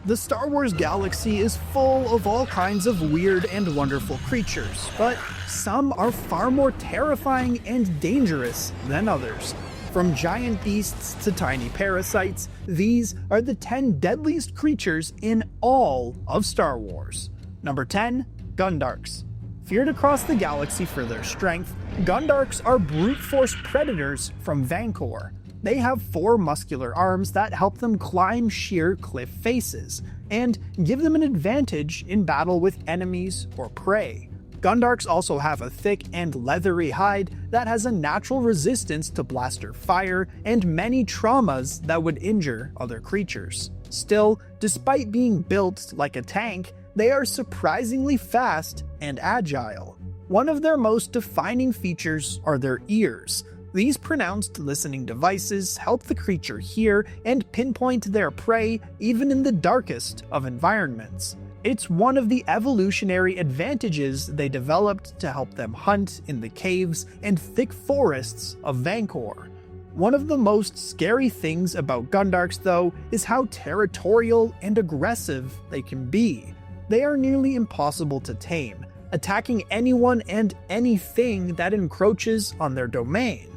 The Star Wars galaxy is full of all kinds of weird and wonderful creatures, but some are far more terrifying and dangerous than others. From giant beasts to tiny parasites, these are the 10 deadliest creatures in all of Star Wars. Number 10. Gundarks. Feared across the galaxy for their strength, Gundarks are brute force predators from Rancor. They have 4 muscular arms that help them climb sheer cliff faces, and give them an advantage in battle with enemies or prey. Gundarks also have a thick and leathery hide that has a natural resistance to blaster fire and many traumas that would injure other creatures. Still, despite being built like a tank, they are surprisingly fast and agile. One of their most defining features are their ears. These pronounced listening devices help the creature hear and pinpoint their prey even in the darkest of environments. It's one of the evolutionary advantages they developed to help them hunt in the caves and thick forests of Rancor. One of the most scary things about Gundarks, though, is how territorial and aggressive they can be. They are nearly impossible to tame, attacking anyone and anything that encroaches on their domain.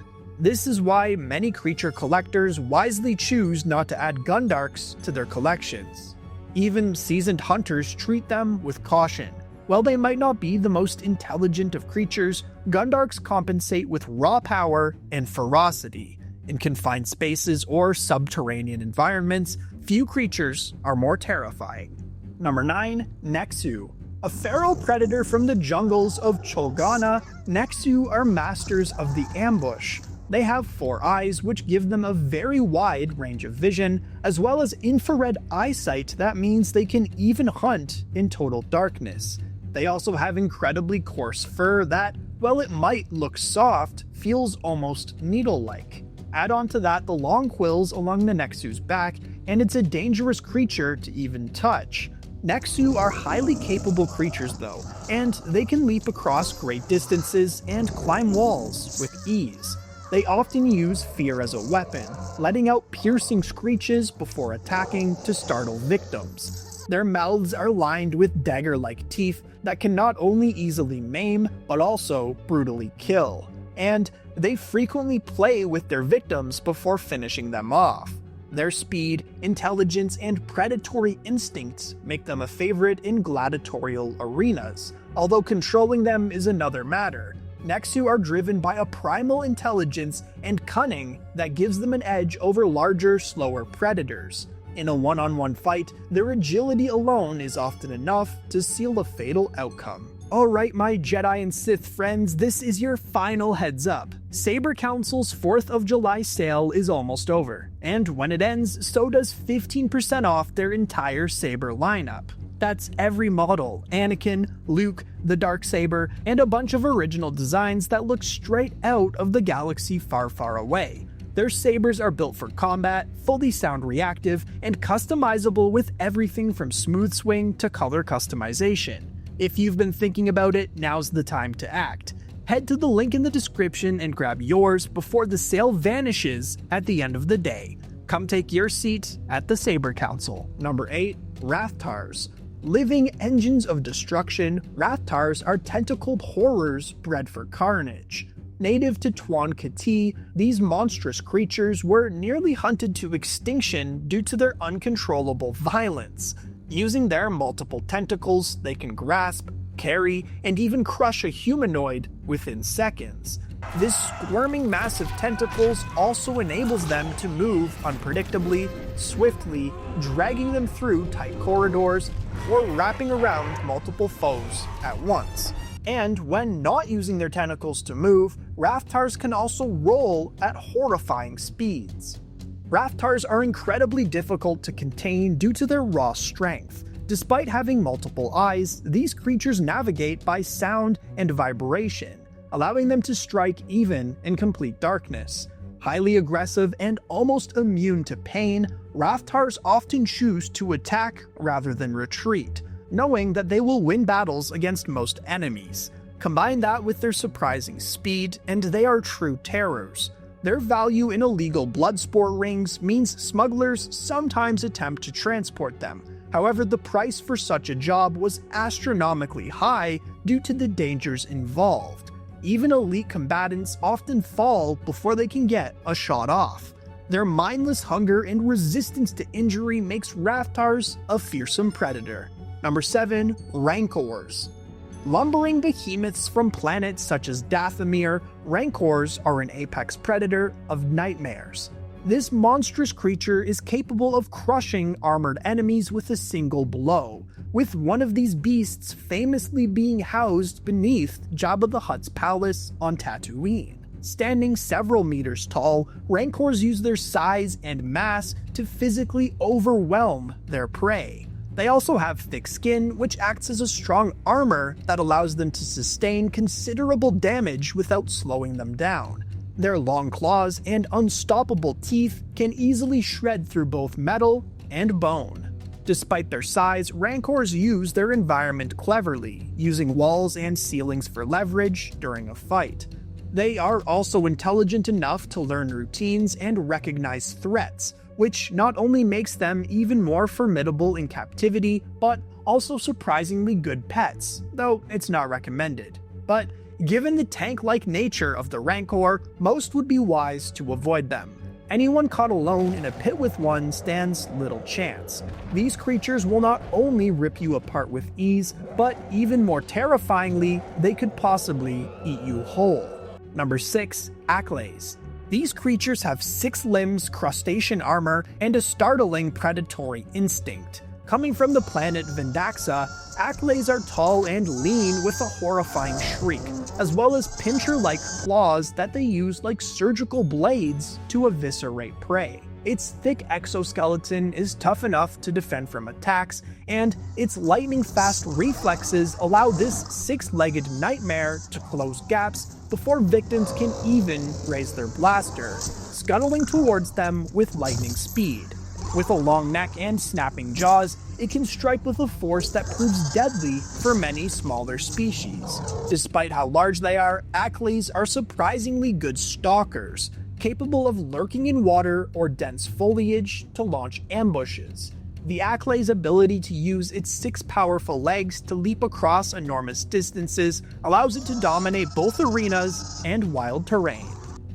This is why many creature collectors wisely choose not to add Gundarks to their collections. Even seasoned hunters treat them with caution. While they might not be the most intelligent of creatures, Gundarks compensate with raw power and ferocity. In confined spaces or subterranean environments, few creatures are more terrifying. Number 9. Nexu. A feral predator from the jungles of Cholgana, Nexu are masters of the ambush. They have 4 eyes, which give them a very wide range of vision, as well as infrared eyesight that means they can even hunt in total darkness. They also have incredibly coarse fur that, while it might look soft, feels almost needle-like. Add on to that the long quills along the Nexu's back, and it's a dangerous creature to even touch. Nexu are highly capable creatures though, and they can leap across great distances and climb walls with ease. They often use fear as a weapon, letting out piercing screeches before attacking to startle victims. Their mouths are lined with dagger-like teeth that can not only easily maim, but also brutally kill. And they frequently play with their victims before finishing them off. Their speed, intelligence, and predatory instincts make them a favorite in gladiatorial arenas, although controlling them is another matter. Nexu are driven by a primal intelligence and cunning that gives them an edge over larger, slower predators. In a one-on-one fight, their agility alone is often enough to seal a fatal outcome. Alright my Jedi and Sith friends, this is your final heads up. Saber Council's 4th of July sale is almost over, and when it ends, so does 15% off their entire Saber lineup. That's every model, Anakin, Luke, the Darksaber, and a bunch of original designs that look straight out of the galaxy far, far away. Their sabers are built for combat, fully sound reactive, and customizable with everything from smooth swing to color customization. If you've been thinking about it, now's the time to act. Head to the link in the description and grab yours before the sale vanishes at the end of the day. Come take your seat at the Saber Council. Number 8. Rathtars. Living engines of destruction, Rathtars are tentacled horrors bred for carnage. Native to Tuan Kati, these monstrous creatures were nearly hunted to extinction due to their uncontrollable violence. Using their multiple tentacles, they can grasp, carry, and even crush a humanoid within seconds. This squirming mass of tentacles also enables them to move unpredictably, swiftly, dragging them through tight corridors, or wrapping around multiple foes at once. And when not using their tentacles to move, Rathtars can also roll at horrifying speeds. Rathtars are incredibly difficult to contain due to their raw strength. Despite having multiple eyes, these creatures navigate by sound and vibration, allowing them to strike even in complete darkness. Highly aggressive and almost immune to pain, Rathtars often choose to attack rather than retreat, knowing that they will win battles against most enemies. Combine that with their surprising speed, and they are true terrors. Their value in illegal bloodsport rings means smugglers sometimes attempt to transport them, However, the price for such a job was astronomically high due to the dangers involved. Even elite combatants often fall before they can get a shot off. Their mindless hunger and resistance to injury makes Rathtars a fearsome predator. Number 7. Rancors. Lumbering behemoths from planets such as Dathomir, Rancors are an apex predator of nightmares. This monstrous creature is capable of crushing armored enemies with a single blow, with one of these beasts famously being housed beneath Jabba the Hutt's palace on Tatooine. Standing several meters tall, Rancors use their size and mass to physically overwhelm their prey. They also have thick skin, which acts as a strong armor that allows them to sustain considerable damage without slowing them down. Their long claws and unstoppable teeth can easily shred through both metal and bone. Despite their size, Rancors use their environment cleverly, using walls and ceilings for leverage during a fight. They are also intelligent enough to learn routines and recognize threats, which not only makes them even more formidable in captivity, but also surprisingly good pets, though it's not recommended. But given the tank-like nature of the Rancor, most would be wise to avoid them. Anyone caught alone in a pit with one stands little chance. These creatures will not only rip you apart with ease, but even more terrifyingly, they could possibly eat you whole. Number 6. Aklays. These creatures have 6 limbs, crustacean armor, and a startling predatory instinct. Coming from the planet Vendaxa, Aklays are tall and lean with a horrifying shriek, as well as pincher-like claws that they use like surgical blades to eviscerate prey. Its thick exoskeleton is tough enough to defend from attacks, and its lightning-fast reflexes allow this 6-legged nightmare to close gaps before victims can even raise their blaster, scuttling towards them with lightning speed. With a long neck and snapping jaws, it can strike with a force that proves deadly for many smaller species. Despite how large they are, Aklays are surprisingly good stalkers, capable of lurking in water or dense foliage to launch ambushes. The Aklays' ability to use its 6 powerful legs to leap across enormous distances allows it to dominate both arenas and wild terrain.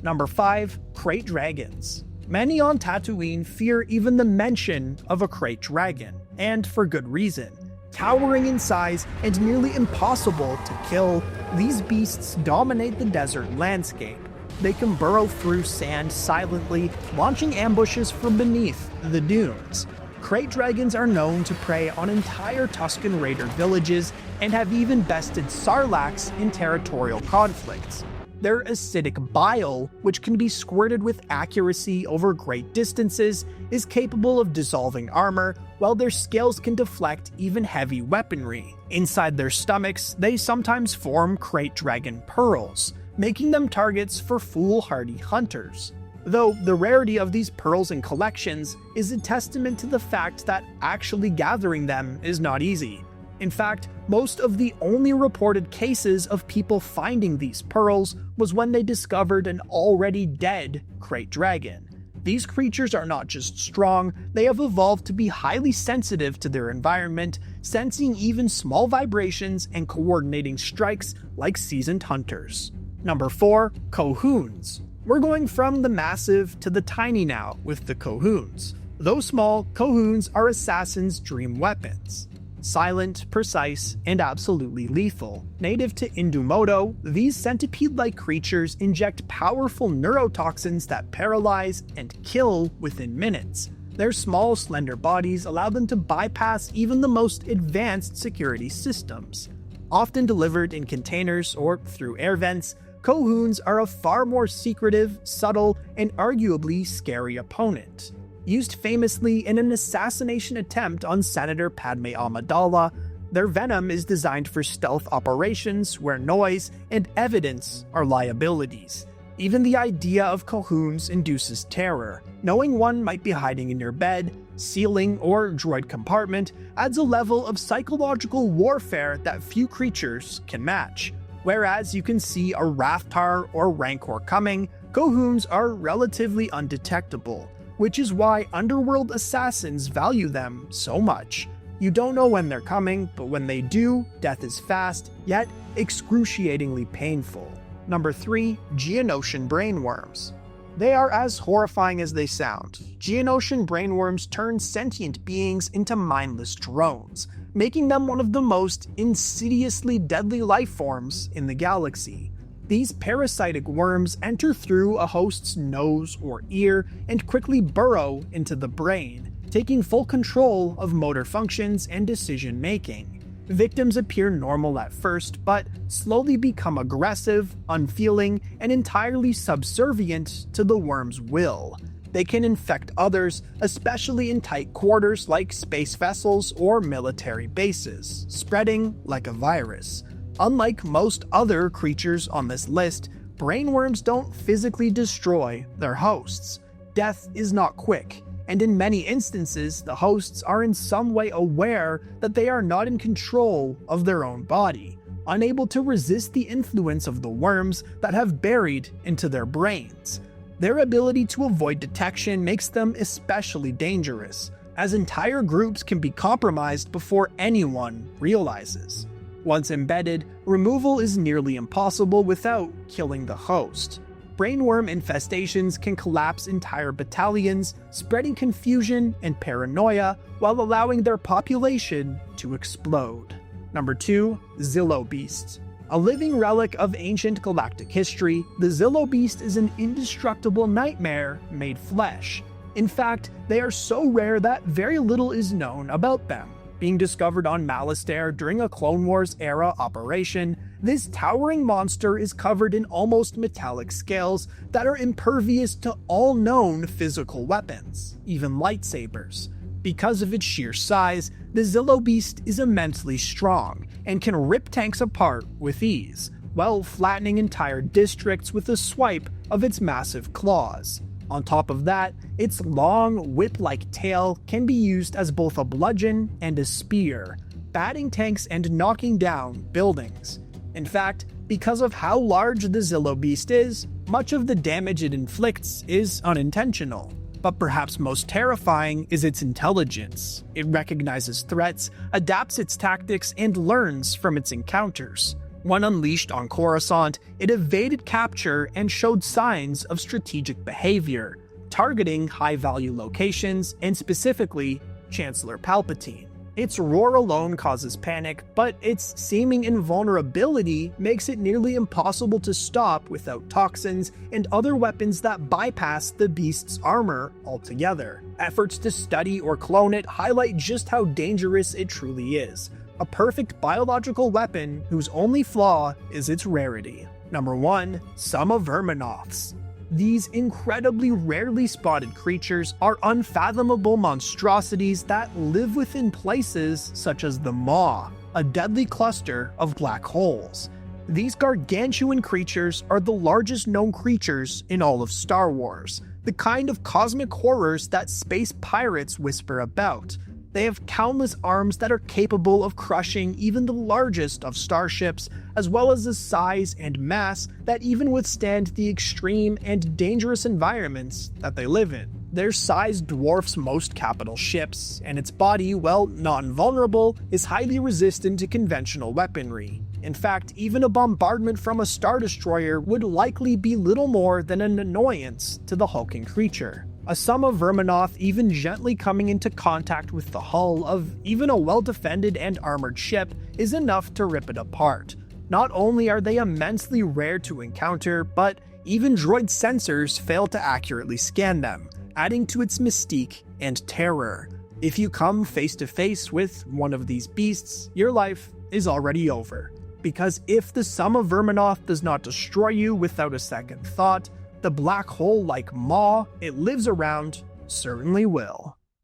Number 5. Krayt Dragons. Many on Tatooine fear even the mention of a Krayt Dragon, and for good reason. Towering in size and nearly impossible to kill, these beasts dominate the desert landscape. They can burrow through sand silently, launching ambushes from beneath the dunes. Krayt Dragons are known to prey on entire Tusken Raider villages and have even bested Sarlaccs in territorial conflicts. Their acidic bile, which can be squirted with accuracy over great distances, is capable of dissolving armor, while their scales can deflect even heavy weaponry. Inside their stomachs, they sometimes form Krayt Dragon pearls, making them targets for foolhardy hunters. Though the rarity of these pearls and collections is a testament to the fact that actually gathering them is not easy. In fact, most of the only reported cases of people finding these pearls was when they discovered an already dead Krayt Dragon. These creatures are not just strong, they have evolved to be highly sensitive to their environment, sensing even small vibrations and coordinating strikes like seasoned hunters. Number 4. Cohes. We're going from the massive to the tiny now with the Cohes. Though small, Cohes are assassins' dream weapons. Silent, precise, and absolutely lethal. Native to Indumodo, these centipede-like creatures inject powerful neurotoxins that paralyze and kill within minutes. Their small, slender bodies allow them to bypass even the most advanced security systems. Often delivered in containers or through air vents, Cohes are a far more secretive, subtle, and arguably scary opponent. Used famously in an assassination attempt on Senator Padme Amidala, their venom is designed for stealth operations where noise and evidence are liabilities. Even the idea of Cohes induces terror. Knowing one might be hiding in your bed, ceiling, or droid compartment adds a level of psychological warfare that few creatures can match. Whereas you can see a Rathtar or Rancor coming, Cohes are relatively undetectable, which is why underworld assassins value them so much. You don't know when they're coming, but when they do, death is fast, yet excruciatingly painful. Number 3. Geonosian Brainworms. They are as horrifying as they sound. Geonosian brainworms turn sentient beings into mindless drones, making them one of the most insidiously deadly life forms in the galaxy. These parasitic worms enter through a host's nose or ear and quickly burrow into the brain, taking full control of motor functions and decision-making. Victims appear normal at first, but slowly become aggressive, unfeeling, and entirely subservient to the worm's will. They can infect others, especially in tight quarters like space vessels or military bases, spreading like a virus. Unlike most other creatures on this list, brainworms don't physically destroy their hosts. Death is not quick, and in many instances, the hosts are in some way aware that they are not in control of their own body, unable to resist the influence of the worms that have buried into their brains. Their ability to avoid detection makes them especially dangerous, as entire groups can be compromised before anyone realizes. Once embedded, removal is nearly impossible without killing the host. Brainworm infestations can collapse entire battalions, spreading confusion and paranoia while allowing their population to explode. Number 2. Zillow Beast. A living relic of ancient galactic history, the Zillow Beast is an indestructible nightmare made flesh. In fact, they are so rare that very little is known about them. Being discovered on Malastare during a Clone Wars era operation, this towering monster is covered in almost metallic scales that are impervious to all known physical weapons, even lightsabers. Because of its sheer size, the Zillow Beast is immensely strong and can rip tanks apart with ease, while flattening entire districts with a swipe of its massive claws. On top of that, its long, whip-like tail can be used as both a bludgeon and a spear, batting tanks and knocking down buildings. In fact, because of how large the Zillow Beast is, much of the damage it inflicts is unintentional. But perhaps most terrifying is its intelligence. It recognizes threats, adapts its tactics, and learns from its encounters. When unleashed on Coruscant, it evaded capture and showed signs of strategic behavior, targeting high-value locations and specifically Chancellor Palpatine. Its roar alone causes panic, but its seeming invulnerability makes it nearly impossible to stop without toxins and other weapons that bypass the beast's armor altogether. Efforts to study or clone it highlight just how dangerous it truly is. A perfect biological weapon whose only flaw is its rarity. Number 1. Some of Vermonoths. These incredibly rarely spotted creatures are unfathomable monstrosities that live within places such as the Maw, a deadly cluster of black holes. These gargantuan creatures are the largest known creatures in all of Star Wars, the kind of cosmic horrors that space pirates whisper about. They have countless arms that are capable of crushing even the largest of starships, as well as a size and mass that even withstand the extreme and dangerous environments that they live in. Their size dwarfs most capital ships, and its body, while not invulnerable, is highly resistant to conventional weaponry. In fact, even a bombardment from a Star Destroyer would likely be little more than an annoyance to the hulking creature. A sum of Vermonoth even gently coming into contact with the hull of even a well-defended and armored ship is enough to rip it apart. Not only are they immensely rare to encounter, but even droid sensors fail to accurately scan them, adding to its mystique and terror. If you come face to face with one of these beasts, your life is already over. Because if the sum of Vermonoth does not destroy you without a second thought, the black hole-like maw it lives around certainly will.